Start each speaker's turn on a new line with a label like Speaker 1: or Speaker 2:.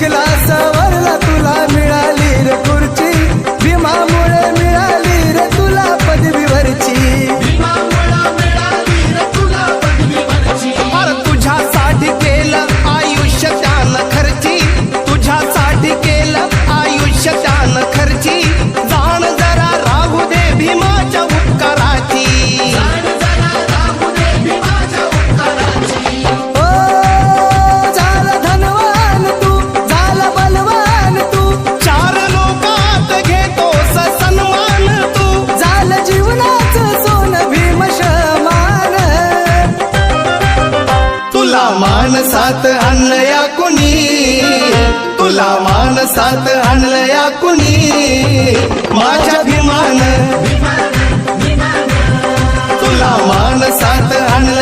Speaker 1: शिकला सवरला तुला मिळाली रे खुर्ची, भीमामुळे मिळाली रे तुला पदवीवरची। अरे तुझ्यासाठी केलं आयुष्य त्यानं खर्ची, तुझ्यासाठी केलं आयुष्य त्यानं खर्ची। जाण जरा राहू दे भीमाच्या उपकाराची। ओ झाला धनवान तू, झाला बलवान तू, चार लोकात घेतोस सन्मान तू। झालं जीवनाचं सोनं भीम शमान, तुला मानसात आणलं या कुणी, तुला मानसात आणलं या कुणी, माझ्या भीमान तुला मानसात आणलं